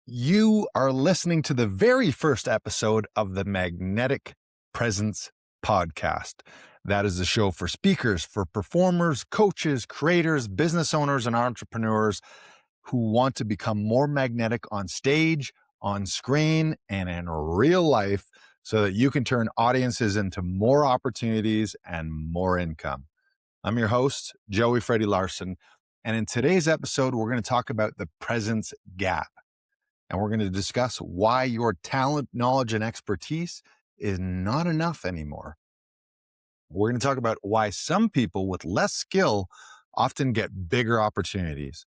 You are listening to the very first episode of the Magnetic Presence Podcast. That is the show for speakers, for performers, coaches, creators, business owners, and entrepreneurs who want to become more magnetic on stage, on screen, and in real life so that you can turn audiences into more opportunities and more income. I'm your host, Joey Freddie Larson, and in today's episode, we're going to talk about the presence gap. And we're going to discuss why your talent, knowledge, and expertise is not enough anymore. We're going to talk about why some people with less skill often get bigger opportunities.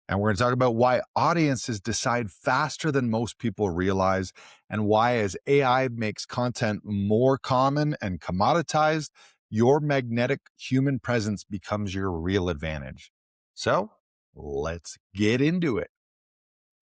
And we're going to talk about why audiences decide faster than most people realize, and why, as AI makes content more common and commoditized, your magnetic human presence becomes your real advantage. So let's get into it.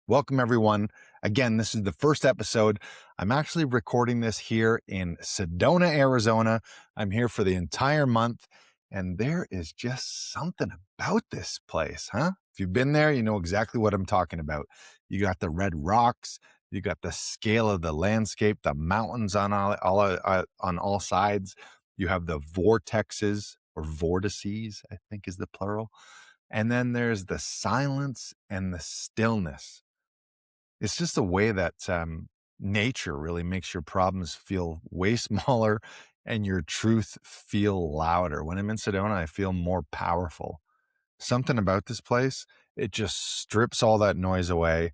Welcome, everyone. Again, this is the first episode. I'm actually recording this here in Sedona, Arizona. I'm here for the entire month, and there is just something about this place, huh? If you've been there, you know exactly what I'm talking about. You got the red rocks, you got the scale of the landscape, the mountains on all sides. You have the vortexes or vortices, I think is the plural. And then there's the silence and the stillness. It's just a way that nature really makes your problems feel way smaller and your truth feel louder. When I'm in Sedona, I feel more powerful. Something about this place, it just strips all that noise away.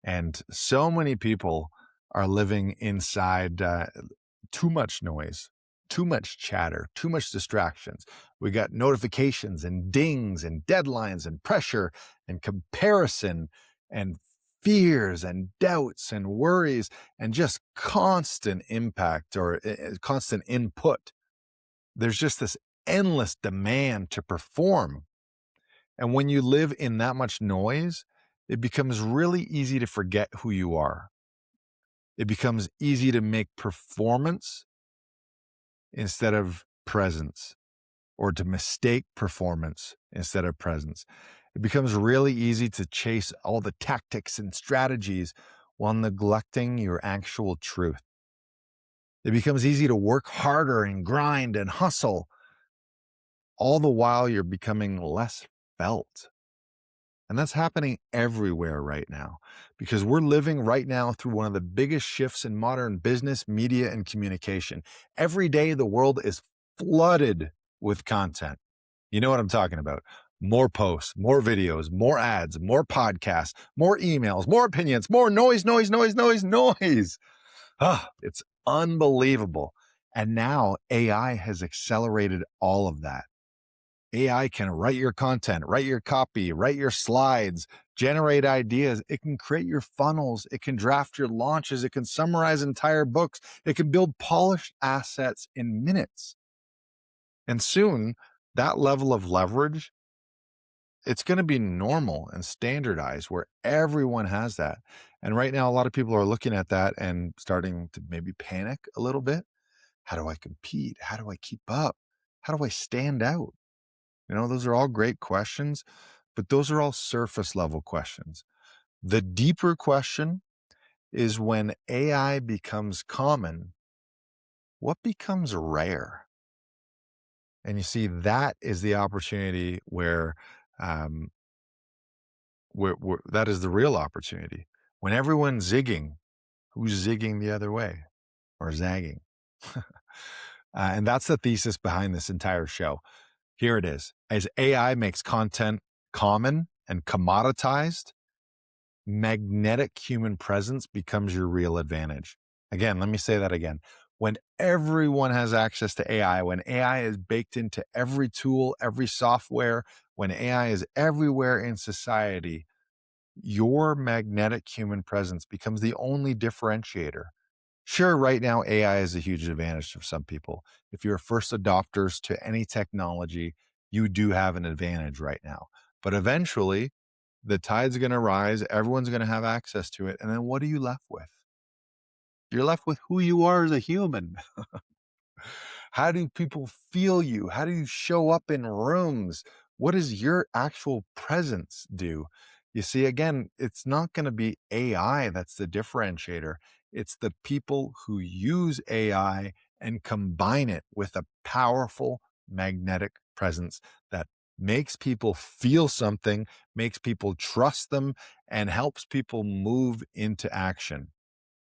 And so many people are living inside too much noise, too much chatter, too much distractions. We got notifications and dings and deadlines and pressure and comparison and fears and doubts and worries and just constant impact or constant input. There's just this endless demand to perform. And when you live in that much noise, it becomes really easy to forget who you are. It becomes easy to make performance instead of presence, or to mistake performance instead of presence. It becomes really easy to chase all the tactics and strategies while neglecting your actual truth. It becomes easy to work harder and grind and hustle, all the while you're becoming less felt. And that's happening everywhere right now, because we're living right now through one of the biggest shifts in modern business, media, and communication. Every day, the world is flooded with content. You know what I'm talking about. More posts, more videos, more ads, more podcasts, more emails, more opinions, more noise. It's unbelievable. And now AI has accelerated all of that. AI can write your content, write your copy, write your slides, generate ideas. It can create your funnels. It can draft your launches. It can summarize entire books. It can build polished assets in minutes. And soon, that level of leverage, it's going to be normal and standardized where everyone has that. And right now, a lot of people are looking at that and starting to maybe panic a little bit. How do I compete? How do I keep up? How do I stand out? You know, those are all great questions, but those are all surface level questions. The deeper question is, when AI becomes common, what becomes rare? And you see, that is the opportunity where that is the real opportunity. When everyone's zigging, who's zigging the other way or zagging? And that's the thesis behind this entire show. Here it is. As AI makes content common and commoditized, magnetic human presence becomes your real advantage. Again, let me say that again. When everyone has access to AI, when AI is baked into every tool, every software, when AI is everywhere in society, your magnetic human presence becomes the only differentiator. Sure, right now, AI is a huge advantage for some people. If you're first adopters to any technology, you do have an advantage right now. But eventually, the tide's going to rise. Everyone's going to have access to it. And then what are you left with? You're left with who you are as a human. How do people feel you? How do you show up in rooms? What does your actual presence do? You see, again, it's not going to be AI that's the differentiator. It's the people who use AI and combine it with a powerful magnetic presence that makes people feel something, makes people trust them, and helps people move into action.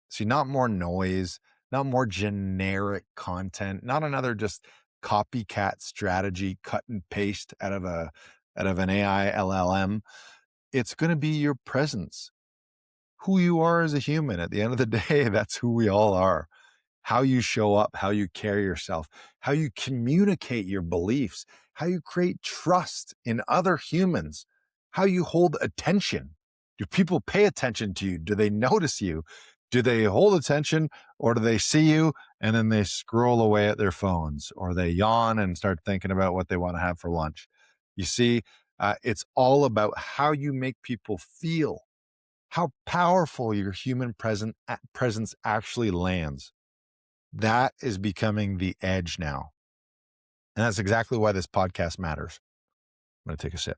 See, not more noise, not more generic content, not another just copycat strategy, cut and paste out of an AI LLM. It's going to be your presence, who you are as a human. At the end of the day, that's who we all are. How you show up, how you carry yourself, how you communicate your beliefs, how you create trust in other humans, how you hold attention. Do people pay attention to you? Do they notice you? Do they hold attention, or do they see you and then they scroll away at their phones, or they yawn and start thinking about what they want to have for lunch? You see, it's all about how you make people feel, how powerful your human presence actually lands. That is becoming the edge now. And that's exactly why this podcast matters. I'm going to take a sip.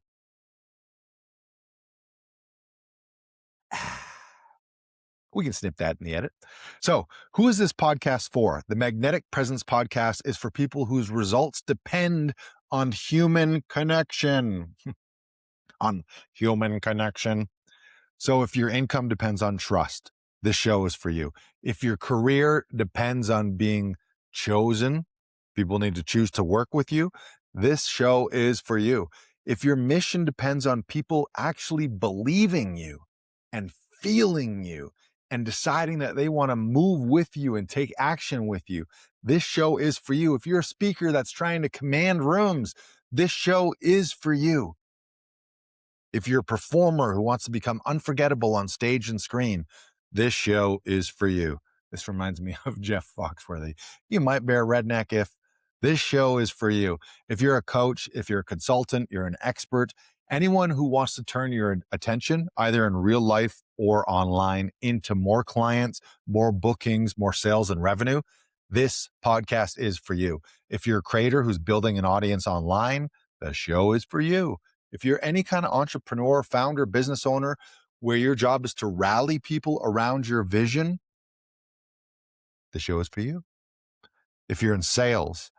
We can snip that in the edit. So, who is this podcast for? The Magnetic Presence Podcast is for people whose results depend on human connection. On human connection. So, if your income depends on trust, this show is for you. If your career depends on being chosen, people need to choose to work with you, this show is for you. If your mission depends on people actually believing you and feeling you and deciding that they want to move with you and take action with you, this show is for you. If you're a speaker that's trying to command rooms, this show is for you. If you're a performer who wants to become unforgettable on stage and screen, this show is for you. This reminds me of Jeff Foxworthy. You might bear redneck if this show is for you. If you're a coach, if you're a consultant, you're an expert, anyone who wants to turn your attention, either in real life or online, into more clients, more bookings, more sales and revenue, this podcast is for you. If you're a creator who's building an audience online, the show is for you. If you're any kind of entrepreneur, founder, business owner, where your job is to rally people around your vision, the show is for you. If you're in sales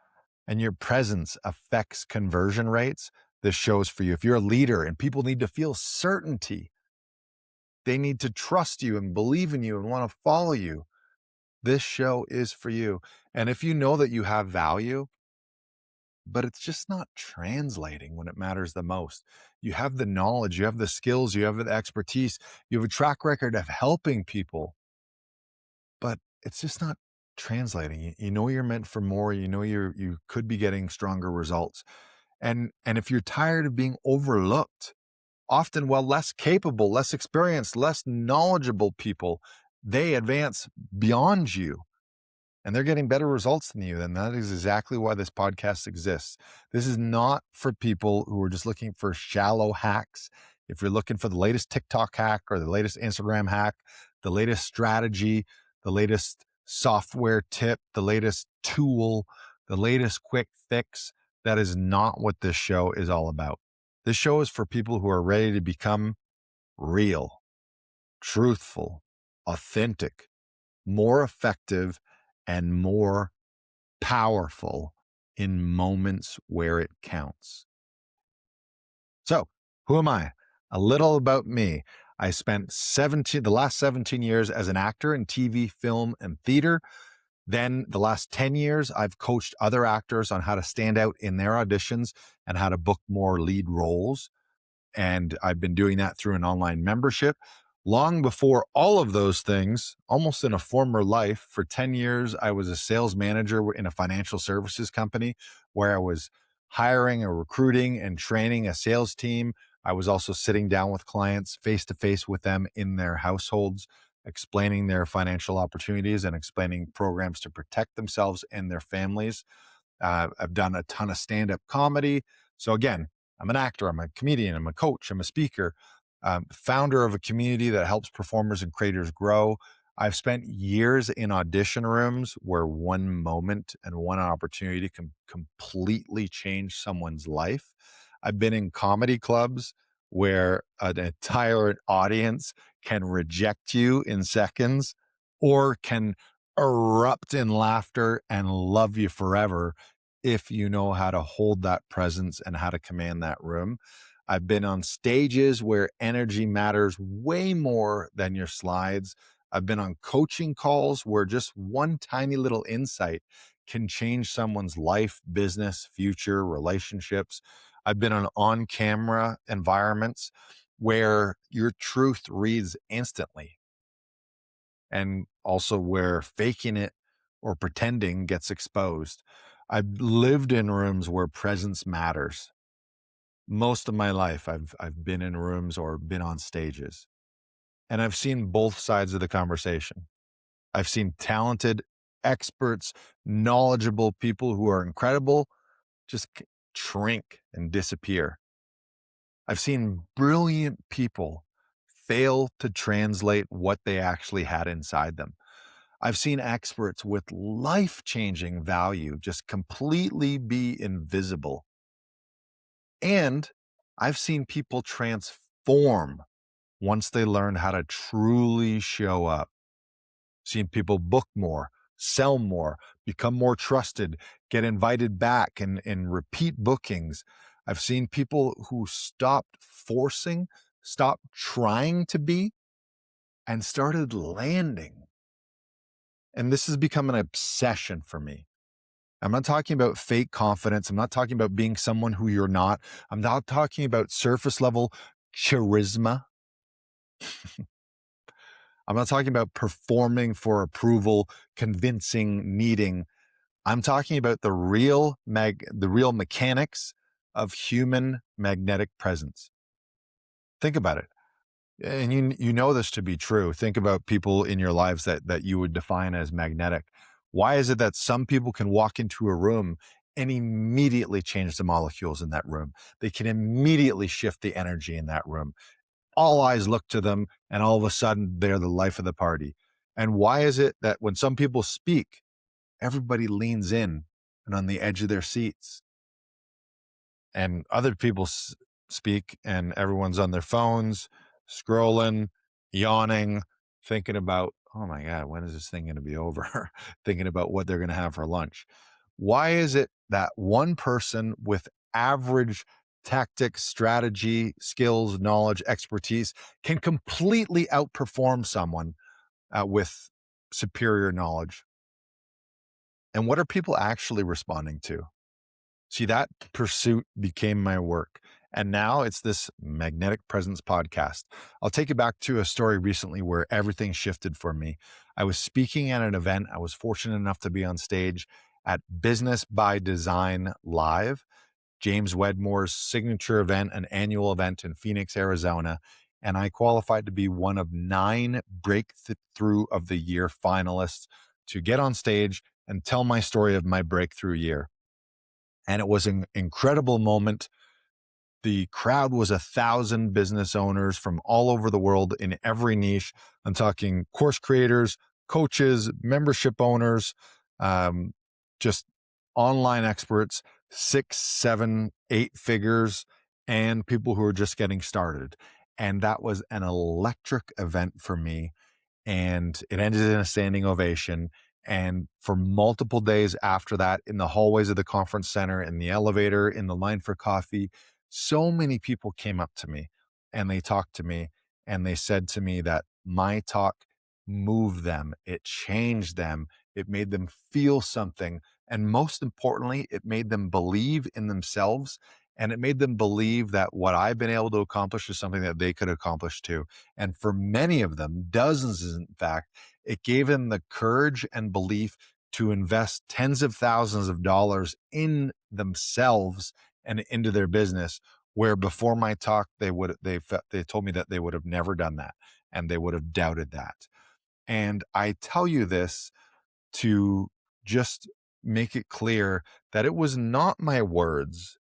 and your presence affects conversion rates, this show is for you. If you're a leader and people need to feel certainty, they need to trust you and believe in you and want to follow you, this show is for you. And if you know that you have value, but it's just not translating when it matters the most. You have the knowledge, you have the skills, you have the expertise, you have a track record of helping people, but it's just not translating. You know you're meant for more. You know you could be getting stronger results. And if you're tired of being overlooked, often, well, less capable, less experienced, less knowledgeable people, they advance beyond you and they're getting better results than you, then that is exactly why this podcast exists. This is not for people who are just looking for shallow hacks. If you're looking for the latest TikTok hack or the latest Instagram hack, the latest strategy, the latest software tip, the latest tool, the latest quick fix, that is not what this show is all about. This show is for people who are ready to become real, truthful, authentic, more effective, and more powerful in moments where it counts. So, who am I? A little about me. I spent the last 17 years as an actor in TV, film, and theater. Then the last 10 years, I've coached other actors on how to stand out in their auditions and how to book more lead roles. And I've been doing that through an online membership. Long before all of those things, almost in a former life, for 10 years, I was a sales manager in a financial services company where I was hiring and recruiting and training a sales team. I was also sitting down with clients face to face with them in their households, explaining their financial opportunities and explaining programs to protect themselves and their families. I've done a ton of stand-up comedy. So again, I'm an actor, I'm a comedian, I'm a coach, I'm a speaker, founder of a community that helps performers and creators grow. I've spent years in audition rooms where one moment and one opportunity can completely change someone's life. I've been in comedy clubs where an entire audience can reject you in seconds or can erupt in laughter and love you forever if you know how to hold that presence and how to command that room. I've been on stages where energy matters way more than your slides. I've been on coaching calls where just one tiny little insight can change someone's life, business, future, relationships. I've been on camera environments where your truth reads instantly, and also where faking it or pretending gets exposed. I've lived in rooms where presence matters. Most of my life, I've been in rooms or been on stages, and I've seen both sides of the conversation. I've seen talented experts, knowledgeable people who are incredible just shrink and disappear. I've seen brilliant people fail to translate what they actually had inside them. I've seen experts with life-changing value just completely be invisible. And I've seen people transform once they learn how to truly show up. Seen people book more, sell more, become more trusted, get invited back and repeat bookings. I've seen people who stopped forcing, stopped trying to be, and started landing. And this has become an obsession for me. I'm not talking about fake confidence. I'm not talking about being someone who you're not. I'm not talking about surface level charisma. I'm not talking about performing for approval, convincing, needing. I'm talking about the real mechanics of human magnetic presence. Think about it. And you know this to be true. Think about people in your lives that you would define as magnetic. Why is it that some people can walk into a room and immediately change the molecules in that room? They can immediately shift the energy in that room. All eyes look to them, and all of a sudden they're the life of the party. And why is it that when some people speak, everybody leans in and on the edge of their seats, and other people speak and everyone's on their phones, scrolling, yawning, thinking about, oh my God, when is this thing going to be over? Thinking about what they're going to have for lunch. Why is it that one person with average tactics, strategy, skills, knowledge, expertise can completely outperform someone with superior knowledge? And what are people actually responding to? See, that pursuit became my work. And now it's this Magnetic Presence podcast. I'll take you back to a story recently where everything shifted for me. I was speaking at an event. I was fortunate enough to be on stage at Business by Design Live, James Wedmore's signature event, an annual event in Phoenix, Arizona. And I qualified to be one of 9 Breakthrough of the Year finalists to get on stage and tell my story of my breakthrough year. And it was an incredible moment. The crowd was 1,000 business owners from all over the world in every niche. I'm talking course creators, coaches, membership owners, just online experts, 6, 7, 8 figures, and people who are just getting started. And that was an electric event for me, and it ended in a standing ovation. And for multiple days after that, in the hallways of the conference center, in the elevator, in the line for coffee, so many people came up to me and they talked to me and they said to me that my talk moved them, it changed them, it made them feel something. And most importantly, it made them believe in themselves, and it made them believe that what I've been able to accomplish is something that they could accomplish too. And for many of them, dozens in fact, it gave them the courage and belief to invest tens of thousands of dollars in themselves and into their business, where before my talk they told me that they would have never done that and they would have doubted that. And I tell you this to just make it clear that it was not my words.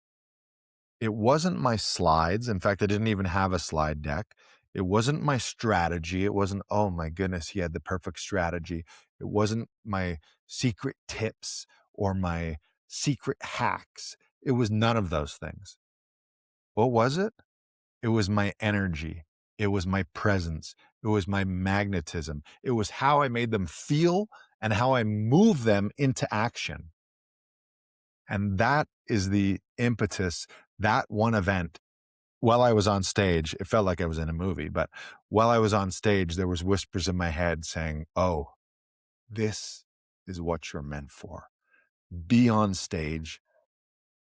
It wasn't my slides. In fact, I didn't even have a slide deck. It wasn't my strategy. It wasn't, oh my goodness, he had the perfect strategy. It wasn't my secret tips or my secret hacks. It was none of those things. What was it? It was my energy. It was my presence. It was my magnetism. It was how I made them feel and how I moved them into action. And that is the impetus, that one event. While I was on stage, it felt like I was in a movie, but while I was on stage, there was whispers in my head saying, oh, this is what you're meant for. Be on stage,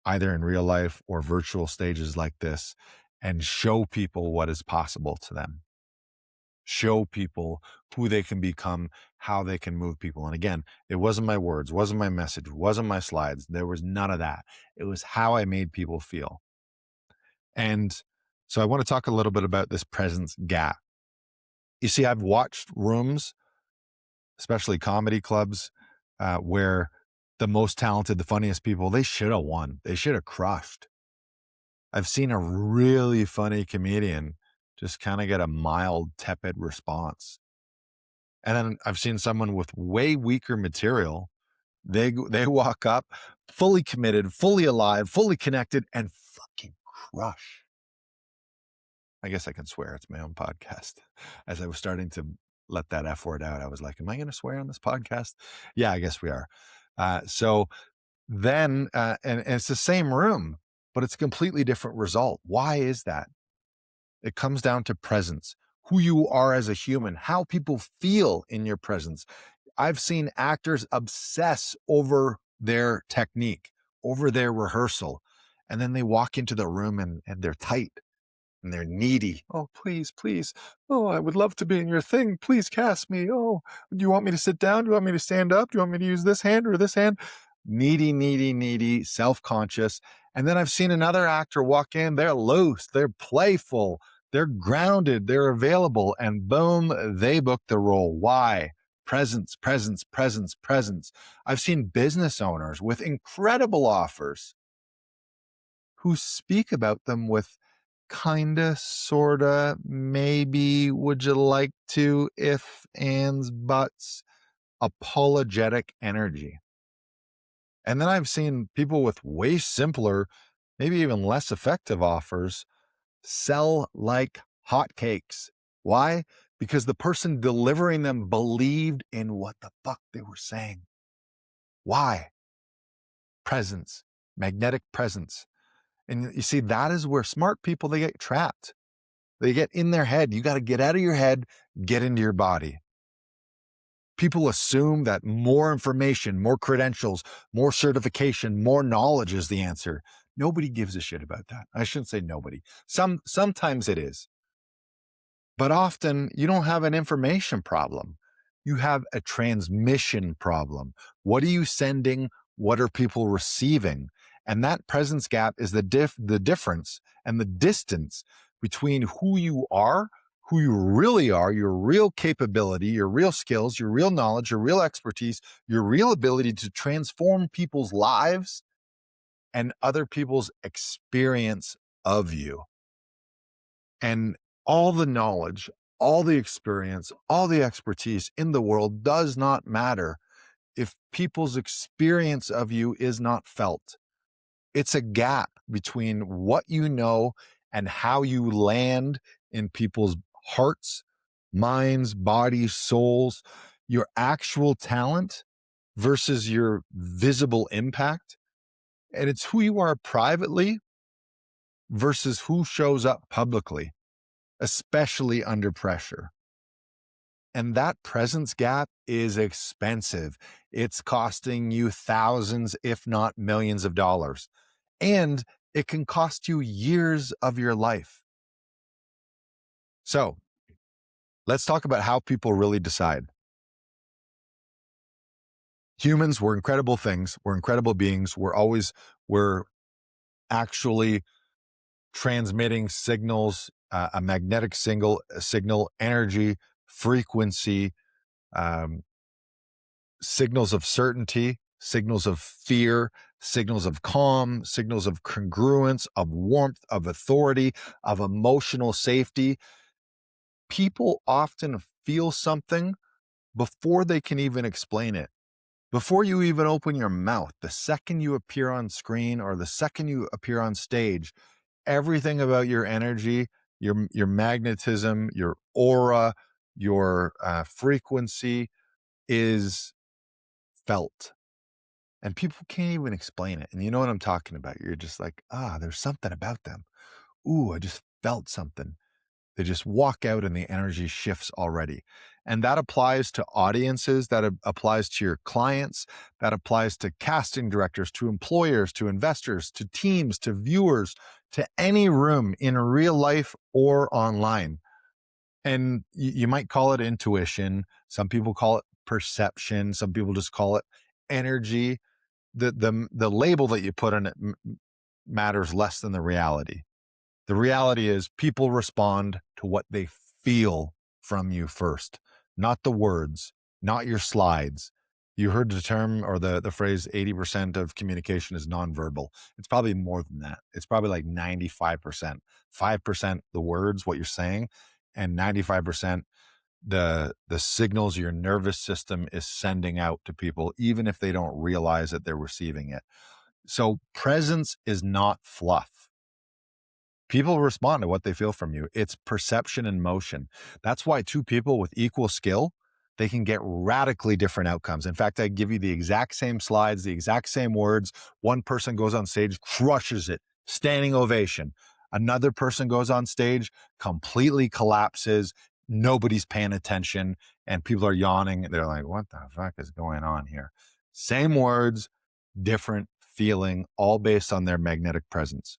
either in real life or virtual stages like this, and show people what is possible to them. Show people who they can become, how they can move people. And again, it wasn't my words, wasn't my message, wasn't my slides. There was none of that. It was how I made people feel. And so I want to talk a little bit about this presence gap. You see, I've watched rooms, especially comedy clubs, where the most talented, the funniest people, they should have won. They should have crushed. I've seen a really funny comedian just kind of get a mild, tepid response. And then I've seen someone with way weaker material. They walk up fully committed, fully alive, fully connected, and fucking crush. I guess I can swear. It's my own podcast. As I was starting to let that F word out, I was like, am I going to swear on this podcast? Yeah, I guess we are. So then, and it's the same room, but it's a completely different result. Why is that? It comes down to presence, who you are as a human, how people feel in your presence. I've seen actors obsess over their technique, over their rehearsal, and then they walk into the room and they're tight and they're needy. Oh, please, please. Oh, I would love to be in your thing. Please cast me. Oh, do you want me to sit down? Do you want me to stand up? Do you want me to use this hand or this hand? Needy, needy, needy, self-conscious. And then I've seen another actor walk in. They're loose. They're playful. They're grounded. They're available. And boom, they book the role. Why? Presence, presence, presence, presence. I've seen business owners with incredible offers who speak about them with kinda, sorta, maybe, would you like to, if, ands, buts, apologetic energy. And then I've seen people with way simpler, maybe even less effective offers sell like hotcakes. Why? Because the person delivering them believed in what the fuck they were saying. Why? Presence, magnetic presence. And you see, that is where smart people, they get trapped. They get in their head. You got to get out of your head, get into your body. People assume that more information, more credentials, more certification, more knowledge is the answer. Nobody gives a shit about that. I shouldn't say nobody. Sometimes it is. But often you don't have an information problem. You have a transmission problem. What are you sending? What are people receiving? And that presence gap is the difference and the distance between who you really are, your real capability, your real skills, your real knowledge, your real expertise, your real ability to transform people's lives and other people's experience of you. And all the knowledge, all the experience, all the expertise in the world does not matter if people's experience of you is not felt. It's a gap between what you know and how you land in people's hearts, minds, bodies, souls, your actual talent versus your visible impact. And it's who you are privately versus who shows up publicly, especially under pressure. And that presence gap is expensive. It's costing you thousands, if not millions of dollars. And it can cost you years of your life. So let's talk about how people really decide. Humans, we're incredible things. We're incredible beings. We're actually transmitting signals, a magnetic signal, energy, frequency, signals of certainty, signals of fear, signals of calm, signals of congruence, of warmth, of authority, of emotional safety. People often feel something before they can even explain it. Before you even open your mouth, the second you appear on screen or the second you appear on stage, everything about your energy, your magnetism, your aura, your frequency is felt. And people can't even explain it. And you know what I'm talking about. You're just like, there's something about them. Ooh, I just felt something. They just walk out and the energy shifts already. And that applies to audiences, that applies to your clients, that applies to casting directors, to employers, to investors, to teams, to viewers, to any room in real life or online. And you might call it intuition. Some people call it perception. Some people just call it energy. The label that you put on it matters less than the reality. The reality is people respond to what they feel from you first, not the words, not your slides. You heard the term or the phrase 80% of communication is nonverbal. It's probably more than that. It's probably like 95%. 5% the words, what you're saying, and 95% the signals your nervous system is sending out to people, even if they don't realize that they're receiving it. So presence is not fluff. People respond to what they feel from you. It's perception and motion. That's why two people with equal skill, they can get radically different outcomes. In fact, I give you the exact same slides, the exact same words. One person goes on stage, crushes it, standing ovation. Another person goes on stage, completely collapses. Nobody's paying attention and people are yawning. They're like, what the fuck is going on here? Same words, different feeling, all based on their magnetic presence.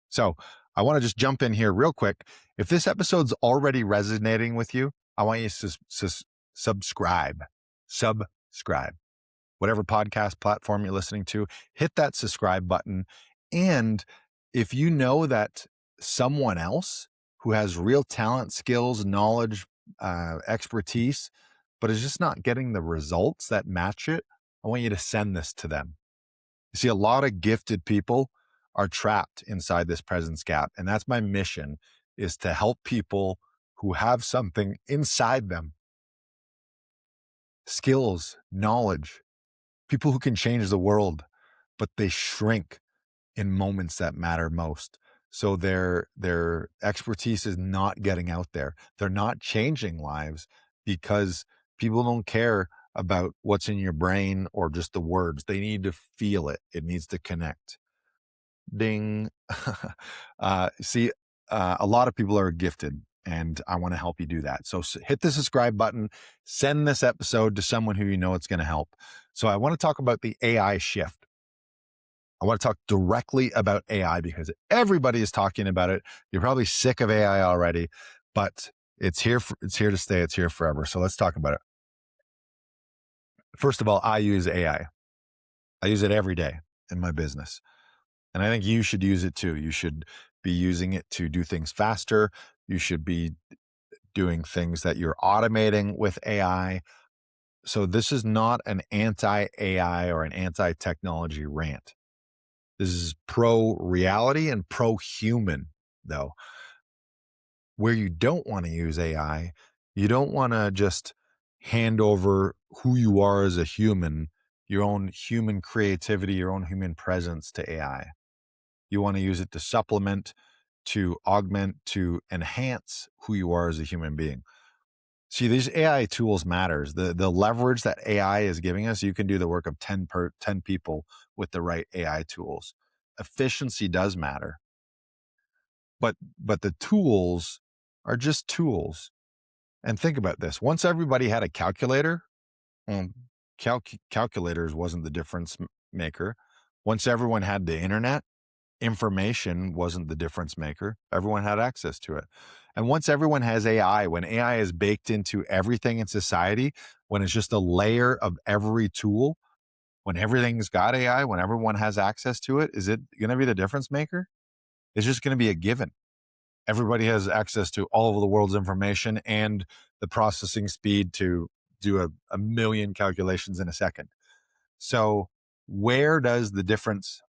So I want to just jump in here real quick. If this episode's already resonating with you, I want you to subscribe, whatever podcast platform you're listening to, hit that subscribe button. And if you know that someone else who has real talent, skills, knowledge, expertise, but is just not getting the results that match it, I want you to send this to them. You see, a lot of gifted people are trapped inside this presence gap. And that's my mission, is to help people who have something inside them, skills, knowledge, people who can change the world, but they shrink in moments that matter most. So their expertise is not getting out there. They're not changing lives because people don't care about what's in your brain or just the words. They need to feel it. It needs to connect. Ding. See, a lot of people are gifted and I want to help you do that. So hit the subscribe button, send this episode to someone who you know it's going to help. So I want to talk about the AI shift. I want to talk directly about AI because everybody is talking about it. You're probably sick of AI already, but it's here to stay. It's here forever. So let's talk about it. First of all, I use AI. I use it every day in my business. And I think you should use it too. You should be using it to do things faster. You should be doing things that you're automating with AI. So this is not an anti-AI or an anti-technology rant. This is pro-reality and pro-human, though. Where you don't want to use AI, you don't want to just hand over who you are as a human, your own human creativity, your own human presence to AI. You want to use it to supplement, to augment, to enhance who you are as a human being. See, these AI tools matters. The leverage that AI is giving us, you can do the work of 10 people with the right AI tools. Efficiency does matter. But the tools are just tools. And think about this. Once everybody had a calculator, calculators wasn't the difference maker. Once everyone had the internet, information wasn't the difference maker. Everyone had access to it. And once everyone has AI, when AI is baked into everything in society, when it's just a layer of every tool, when everything's got AI, when everyone has access to it, is it going to be the difference maker? It's just going to be a given. Everybody has access to all of the world's information and the processing speed to do a million calculations in a second. So where does the difference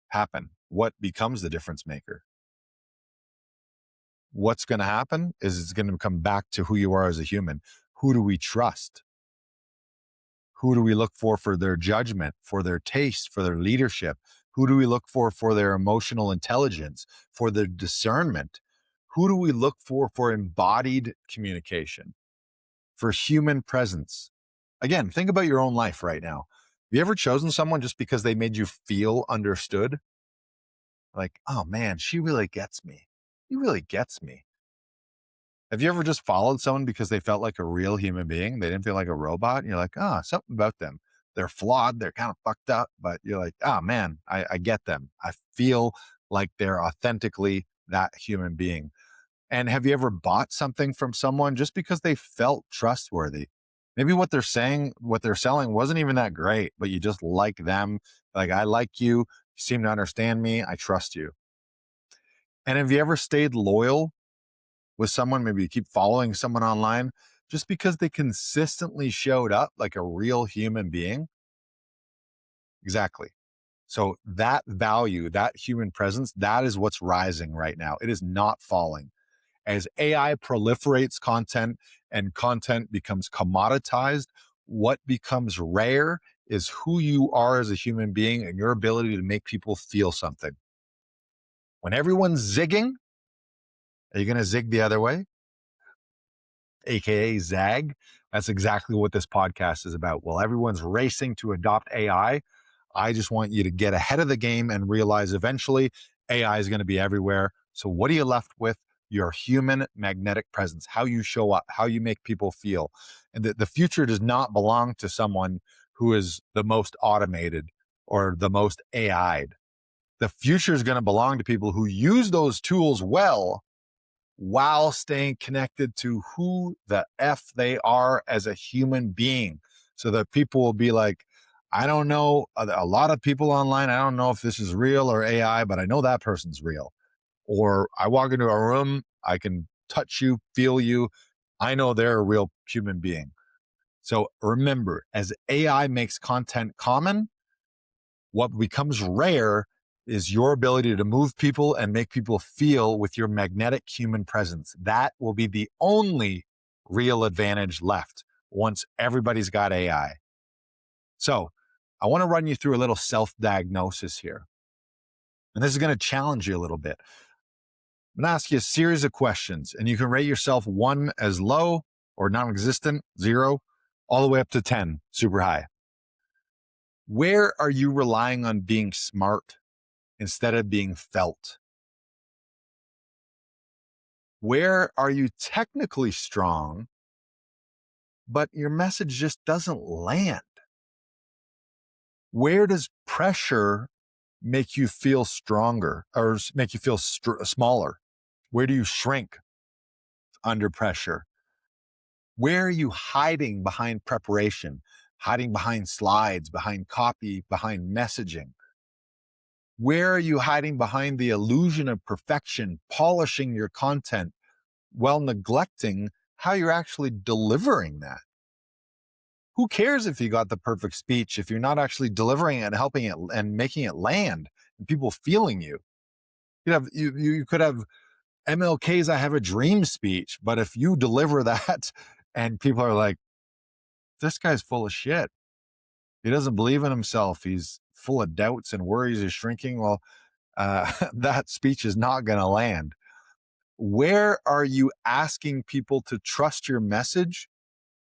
happen? What becomes the difference maker? What's going to happen is it's going to come back to who you are as a human. Who do we trust? Who do we look for their judgment, for their taste, for their leadership? Who do we look for their emotional intelligence, for their discernment? Who do we look for embodied communication, for human presence? Again, think about your own life right now. Have you ever chosen someone just because they made you feel understood? Like, oh man, she really gets me. He really gets me. Have you ever just followed someone because they felt like a real human being? They didn't feel like a robot. And you're like, ah, something about them. They're flawed. They're kind of fucked up, but you're like, oh man, I get them. I feel like they're authentically that human being. And have you ever bought something from someone just because they felt trustworthy? Maybe what they're saying, what they're selling wasn't even that great, but you just like them. Like, I like you. You seem to understand me. I trust you. And have you ever stayed loyal with someone? Maybe you keep following someone online just because they consistently showed up like a real human being? Exactly. So that value, that human presence, that is what's rising right now. It is not falling. As AI proliferates content and content becomes commoditized, what becomes rare is who you are as a human being and your ability to make people feel something. When everyone's zigging, are you going to zig the other way? AKA zag. That's exactly what this podcast is about. While everyone's racing to adopt AI, I just want you to get ahead of the game and realize eventually AI is going to be everywhere. So what are you left with? Your human magnetic presence, how you show up, how you make people feel. And the future does not belong to someone who is the most automated or the most AI'd. The future is going to belong to people who use those tools well while staying connected to who the F they are as a human being. So that people will be like, I don't know, a lot of people online, I don't know if this is real or AI, but I know that person's real. Or I walk into a room, I can touch you, feel you. I know they're a real human being. So remember, as AI makes content common, what becomes rare is your ability to move people and make people feel with your magnetic human presence. That will be the only real advantage left once everybody's got AI. So I want to run you through a little self-diagnosis here. And this is going to challenge you a little bit. I'm going to ask you a series of questions, and you can rate yourself 1 as low or non-existent, 0, all the way up to 10, super high. Where are you relying on being smart instead of being felt? Where are you technically strong, but your message just doesn't land? Where does pressure make you feel stronger or make you feel smaller? Where do you shrink under pressure? Where are you hiding behind preparation, hiding behind slides, behind copy, behind messaging? Where are you hiding behind the illusion of perfection, polishing your content while neglecting how you're actually delivering that? Who cares if you got the perfect speech if you're not actually delivering it and helping it and making it land and people feeling you? You could have MLK's I Have a Dream speech, but if you deliver that and people are like, this guy's full of shit, he doesn't believe in himself, he's full of doubts and worries, he's shrinking, well, that speech is not going to land. Where are you asking people to trust your message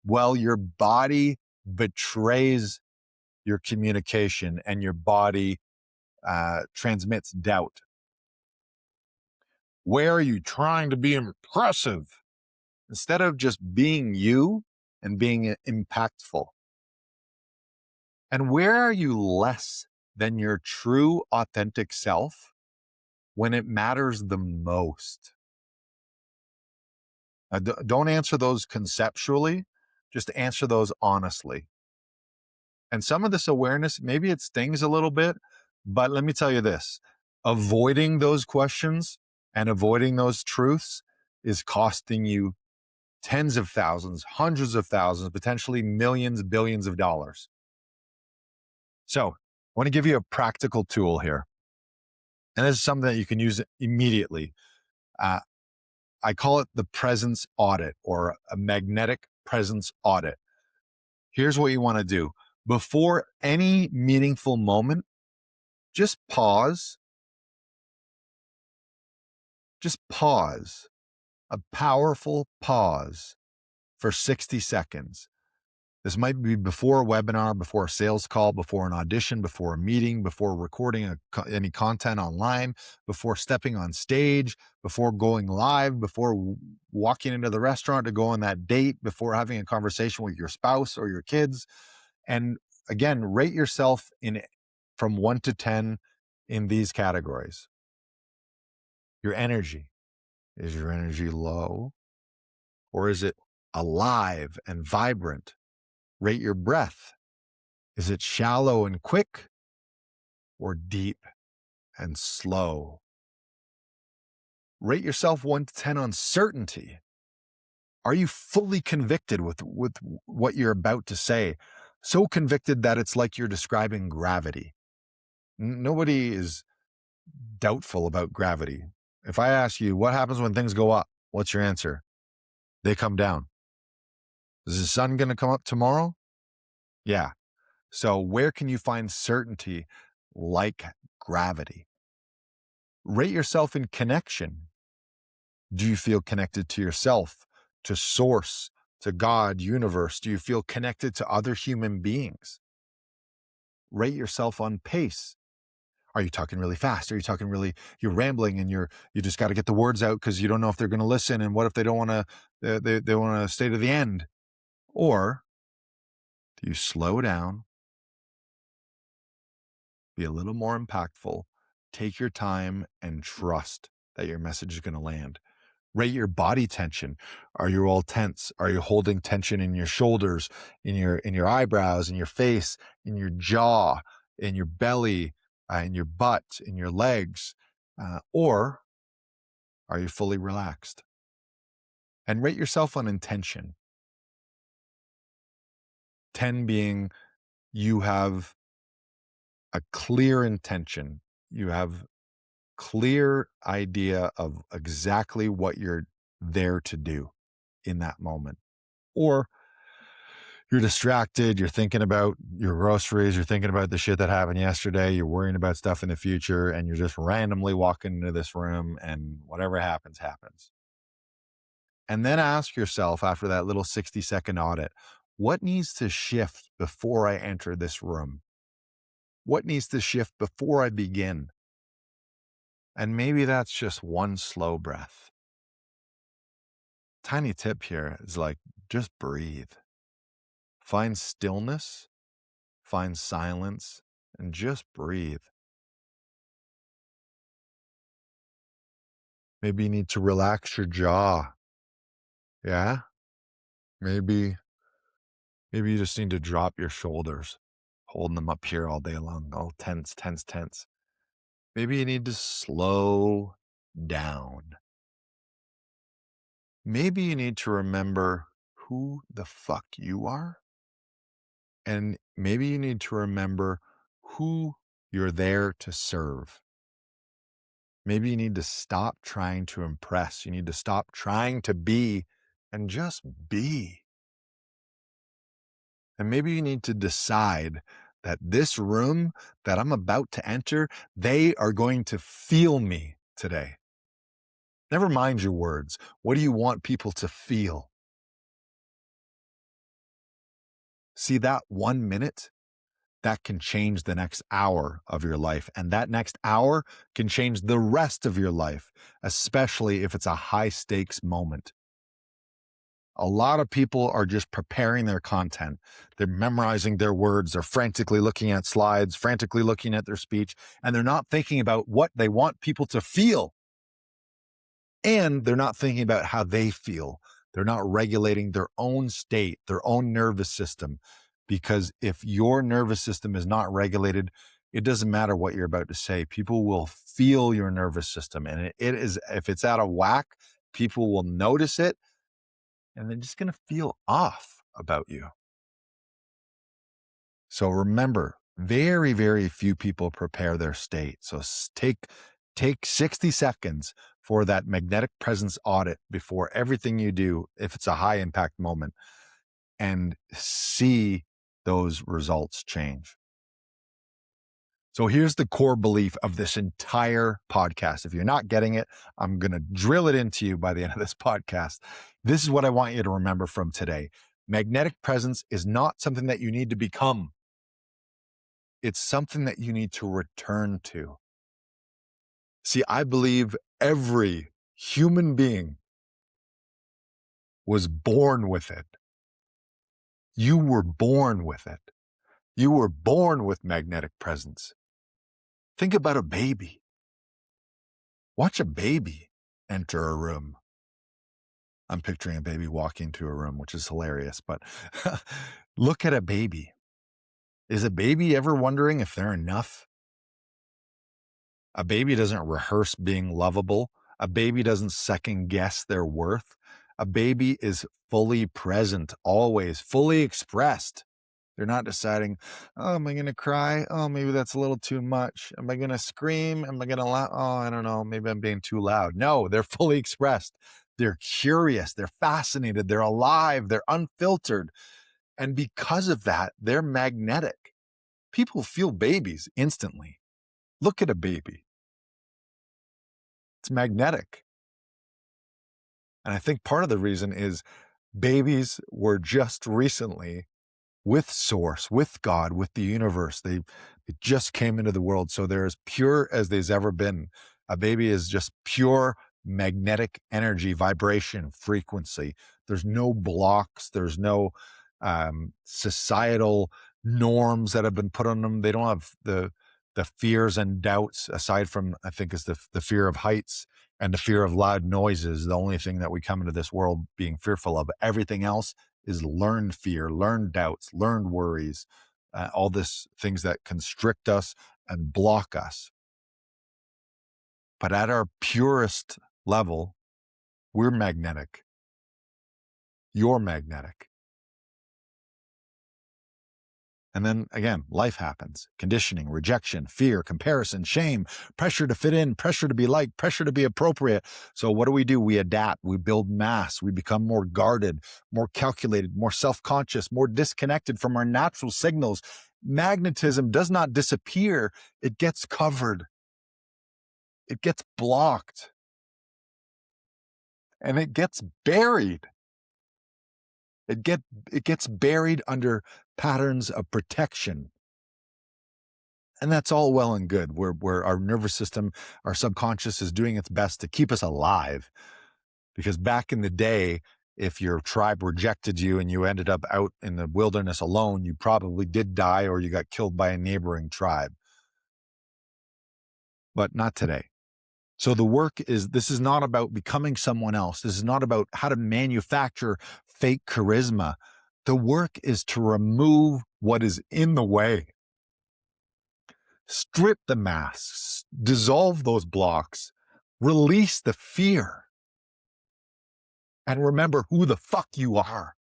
while your body betrays your communication and your body transmits doubt? Where are you trying to be impressive instead of just being you and being impactful? And where are you less than your true authentic self when it matters the most? Don't answer those conceptually, just answer those honestly. And some of this awareness, maybe it stings a little bit, but let me tell you this, avoiding those questions and avoiding those truths is costing you tens of thousands, hundreds of thousands, potentially millions, billions of dollars. So I want to give you a practical tool here. And this is something that you can use immediately. I call it the presence audit or a magnetic presence audit. Here's what you want to do. Before any meaningful moment, Just pause. Just pause. A powerful pause for 60 seconds. This might be before a webinar, before a sales call, before an audition, before a meeting, before recording any content online, before stepping on stage, before going live, before walking into the restaurant to go on that date, before having a conversation with your spouse or your kids. And again, rate yourself from 1 to 10 in these categories. Your energy. Is your energy low? Or is it alive and vibrant? Rate your breath. Is it shallow and quick or deep and slow? Rate yourself 1 to 10 on certainty. Are you fully convicted with what you're about to say? So convicted that it's like you're describing gravity. Nobody is doubtful about gravity. If I ask you, what happens when things go up? What's your answer? They come down. Is the sun going to come up tomorrow? Yeah. So where can you find certainty like gravity? Rate yourself in connection. Do you feel connected to yourself, to source, to God, universe? Do you feel connected to other human beings? Rate yourself on pace. Are you talking really fast? Are you talking you're rambling and you just got to get the words out because you don't know if they're going to listen, and what if they don't want to, they want to stay to the end? Or do you slow down, be a little more impactful, take your time, and trust that your message is going to land? Rate your body tension. Are you all tense? Are you holding tension in your shoulders, in your eyebrows, in your face, in your jaw, in your belly, in your butt, in your legs? Or are you fully relaxed? And rate yourself on intention. 10 being you have a clear intention. You have clear idea of exactly what you're there to do in that moment. Or you're distracted, you're thinking about your groceries, you're thinking about the shit that happened yesterday, you're worrying about stuff in the future, and you're just randomly walking into this room and whatever happens, happens. And then ask yourself after that little 60-second audit, what needs to shift before I enter this room? What needs to shift before I begin? And maybe that's just one slow breath. Tiny tip here is just breathe. Find stillness, find silence, and just breathe. Maybe you need to relax your jaw. Yeah? Maybe you just need to drop your shoulders, holding them up here all day long, all tense, tense, tense. Maybe you need to slow down. Maybe you need to remember who the fuck you are. And maybe you need to remember who you're there to serve. Maybe you need to stop trying to impress. You need to stop trying to be and just be. And maybe you need to decide that this room that I'm about to enter, they are going to feel me today. Never mind your words. What do you want people to feel? See, that 1 minute, that can change the next hour of your life. And that next hour can change the rest of your life, especially if it's a high stakes moment. A lot of people are just preparing their content. They're memorizing their words. They're frantically looking at slides, frantically looking at their speech, and they're not thinking about what they want people to feel. And they're not thinking about how they feel. They're not regulating their own state, their own nervous system. Because if your nervous system is not regulated, it doesn't matter what you're about to say. People will feel your nervous system. And it is, if it's out of whack, people will notice it, and they're just going to feel off about you. So remember, very, very few people prepare their state. So take 60 seconds for that magnetic presence audit before everything you do, if it's a high impact moment, and see those results change. So here's the core belief of this entire podcast. If you're not getting it, I'm going to drill it into you by the end of this podcast. This is what I want you to remember from today. Magnetic presence is not something that you need to become. It's something that you need to return to. See, I believe every human being was born with it. You were born with it. You were born with magnetic presence. Think about a baby. Watch a baby enter a room. I'm picturing a baby walking into a room, which is hilarious, but look at a baby. Is a baby ever wondering if they're enough? A baby doesn't rehearse being lovable. A baby doesn't second guess their worth. A baby is fully present, always fully expressed. They're not deciding, oh, am I going to cry? Oh, maybe that's a little too much. Am I going to scream? Am I going to laugh? Oh, I don't know. Maybe I'm being too loud. No, they're fully expressed. They're curious. They're fascinated. They're alive. They're unfiltered. And because of that, they're magnetic. People feel babies instantly. Look at a baby. It's magnetic. And I think part of the reason is babies were just recently with source, with God, with the universe. It just came into the world. So they're as pure as there's ever been. A baby is just pure magnetic energy, vibration, frequency. There's no blocks. There's no societal norms that have been put on them. They don't have the fears and doubts, aside from, I think, is the fear of heights and the fear of loud noises. The only thing that we come into this world being fearful of. Everything else is learned fear, learned doubts, learned worries, all this things that constrict us and block us. But at our purest level, we're magnetic. You're magnetic. And then again, life happens. Conditioning, rejection, fear, comparison, shame, pressure to fit in, pressure to be liked, pressure to be appropriate. So what do? We adapt, we build mass, we become more guarded, more calculated, more self-conscious, more disconnected from our natural signals. Magnetism does not disappear. It gets covered. It gets blocked. And it gets buried. It gets buried under patterns of protection. And that's all well and good, where our nervous system, our subconscious is doing its best to keep us alive. Because back in the day, if your tribe rejected you and you ended up out in the wilderness alone, you probably did die or you got killed by a neighboring tribe. But not today. So this is not about becoming someone else. This is not about how to manufacture fake charisma. The work is to remove what is in the way. Strip the masks, dissolve those blocks, release the fear, and remember who the fuck you are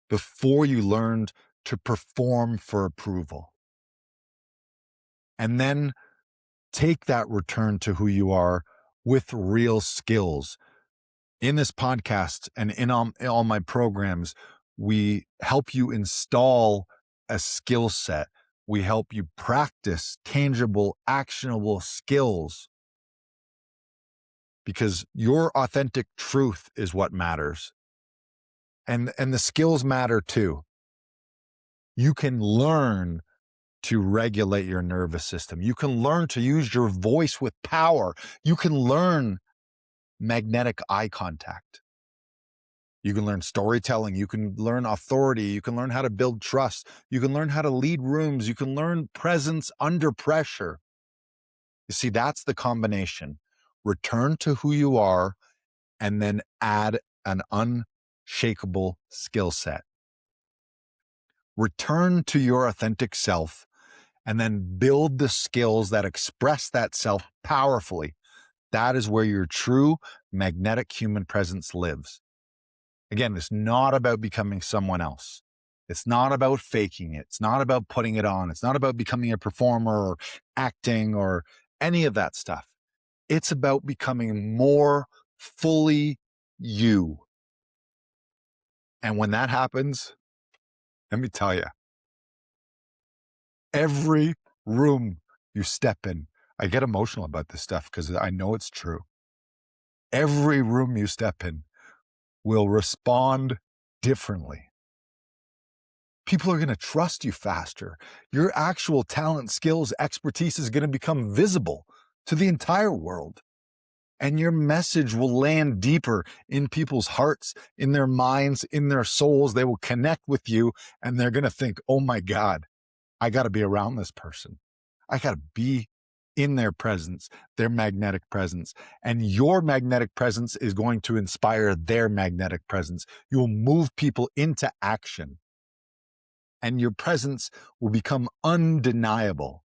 before you learned to perform for approval. And then take that return to who you are with real skills. In this podcast and in all my programs, we help you install a skill set. We help you practice tangible, actionable skills, because your authentic truth is what matters. And the skills matter too. You can learn to regulate your nervous system. You can learn to use your voice with power. You can learn magnetic eye contact. You can learn storytelling. You can learn authority. You can learn how to build trust. You can learn how to lead rooms. You can learn presence under pressure. You see, that's the combination. Return to who you are and then add an unshakable skill set. Return to your authentic self and then build the skills that express that self powerfully. That is where your true magnetic human presence lives. Again, it's not about becoming someone else. It's not about faking it. It's not about putting it on. It's not about becoming a performer or acting or any of that stuff. It's about becoming more fully you. And when that happens, let me tell you, Every room you step in, I get emotional about this stuff because I know it's true. Every room you step in will respond differently. People are going to trust you faster. Your actual talent, skills, expertise is going to become visible to the entire world. And your message will land deeper in people's hearts, in their minds, in their souls. They will connect with you and they're going to think, oh my God, I got to be around this person. I got to be in their presence, their magnetic presence. And your magnetic presence is going to inspire their magnetic presence. You'll move people into action and your presence will become undeniable.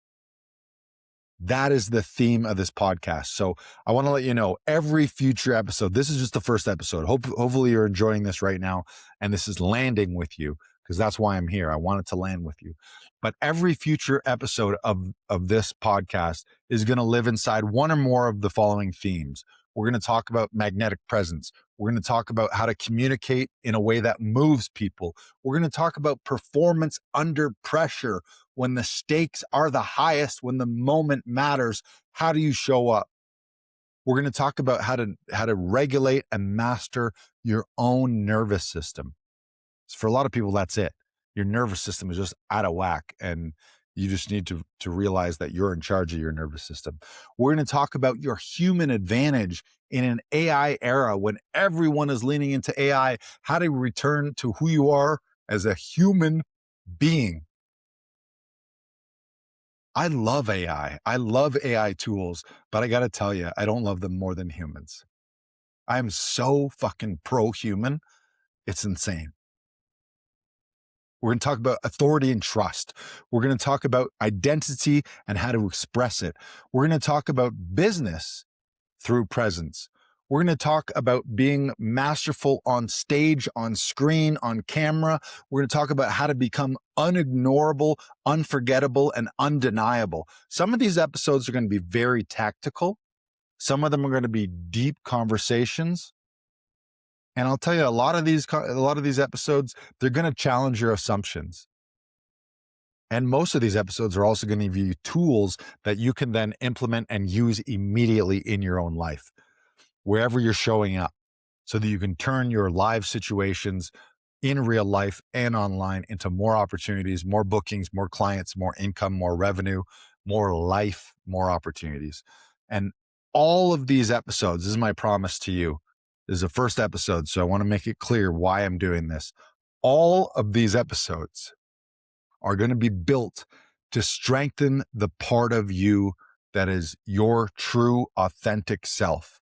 That is the theme of this podcast. So I want to let you know every future episode, this is just the first episode. Hopefully you're enjoying this right now and this is landing with you because that's why I'm here. I want it to land with you. But every future episode of this podcast is going to live inside one or more of the following themes. We're going to talk about magnetic presence. We're going to talk about how to communicate in a way that moves people. We're going to talk about performance under pressure. When the stakes are the highest, when the moment matters, how do you show up? We're going to talk about how to regulate and master your own nervous system. So for a lot of people, that's it. Your nervous system is just out of whack, and you just need to realize that you're in charge of your nervous system. We're going to talk about your human advantage in an AI era when everyone is leaning into AI, how to return to who you are as a human being. I love AI. I love AI tools, but I got to tell you, I don't love them more than humans. I'm so fucking pro-human. It's insane. We're going to talk about authority and trust. We're going to talk about identity and how to express it. We're going to talk about business through presence. We're going to talk about being masterful on stage, on screen, on camera. We're going to talk about how to become unignorable, unforgettable, and undeniable. Some of these episodes are going to be very tactical. Some of them are going to be deep conversations. And I'll tell you, a lot of these episodes, they're going to challenge your assumptions. And most of these episodes are also going to give you tools that you can then implement and use immediately in your own life, wherever you're showing up, so that you can turn your live situations in real life and online into more opportunities, more bookings, more clients, more income, more revenue, more life, more opportunities. And all of these episodes, this is my promise to you. This is the first episode, so I want to make it clear why I'm doing this. All of these episodes are going to be built to strengthen the part of you that is your true, authentic self,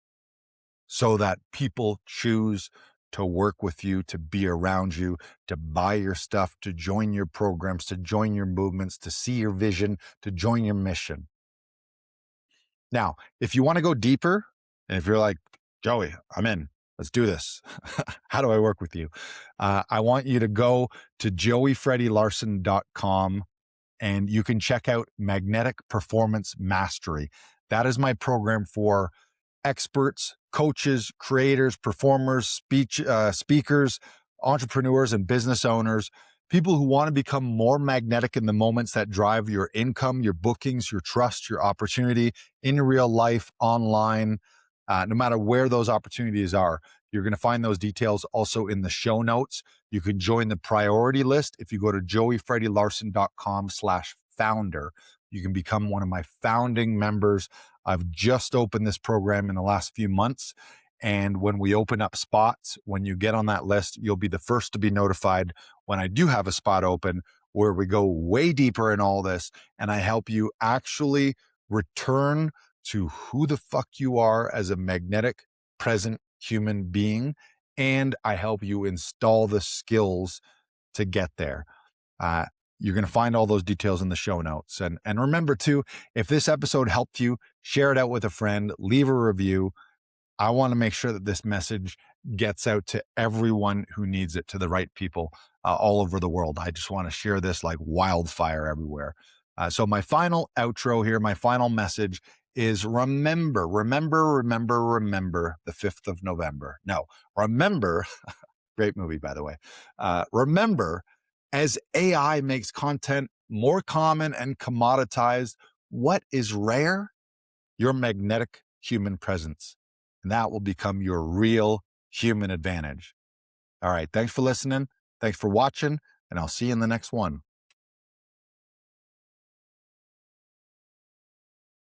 so that people choose to work with you, to be around you, to buy your stuff, to join your programs, to join your movements, to see your vision, to join your mission. Now, if you want to go deeper, and if you're like, Joey, I'm in, let's do this. How do I work with you? I want you to go to joeyfreddylarson.com and you can check out Magnetic Performance Mastery. That is my program for experts, coaches, creators, performers, speakers, entrepreneurs, and business owners, people who want to become more magnetic in the moments that drive your income, your bookings, your trust, your opportunity in real life, online, no matter where those opportunities are. You're going to find those details also in the show notes. You can join the priority list. If you go to joeyfreddylarson.com/founder, you can become one of my founding members. I've just opened this program in the last few months. And when we open up spots, when you get on that list, you'll be the first to be notified when I do have a spot open where we go way deeper in all this. And I help you actually return to who the fuck you are as a magnetic, present human being. And I help you install the skills to get there. You're going to find all those details in the show notes. And remember too, if this episode helped you, share it out with a friend, leave a review. I want to make sure that this message gets out to everyone who needs it, to the right people all over the world. I just want to share this like wildfire everywhere. So my final outro here, my final message is remember the 5th of November. No, remember, great movie, by the way. Remember, as AI makes content more common and commoditized. What is rare? Your magnetic human presence. And that will become your real human advantage. All right. Thanks for listening. Thanks for watching. And I'll see you in the next one.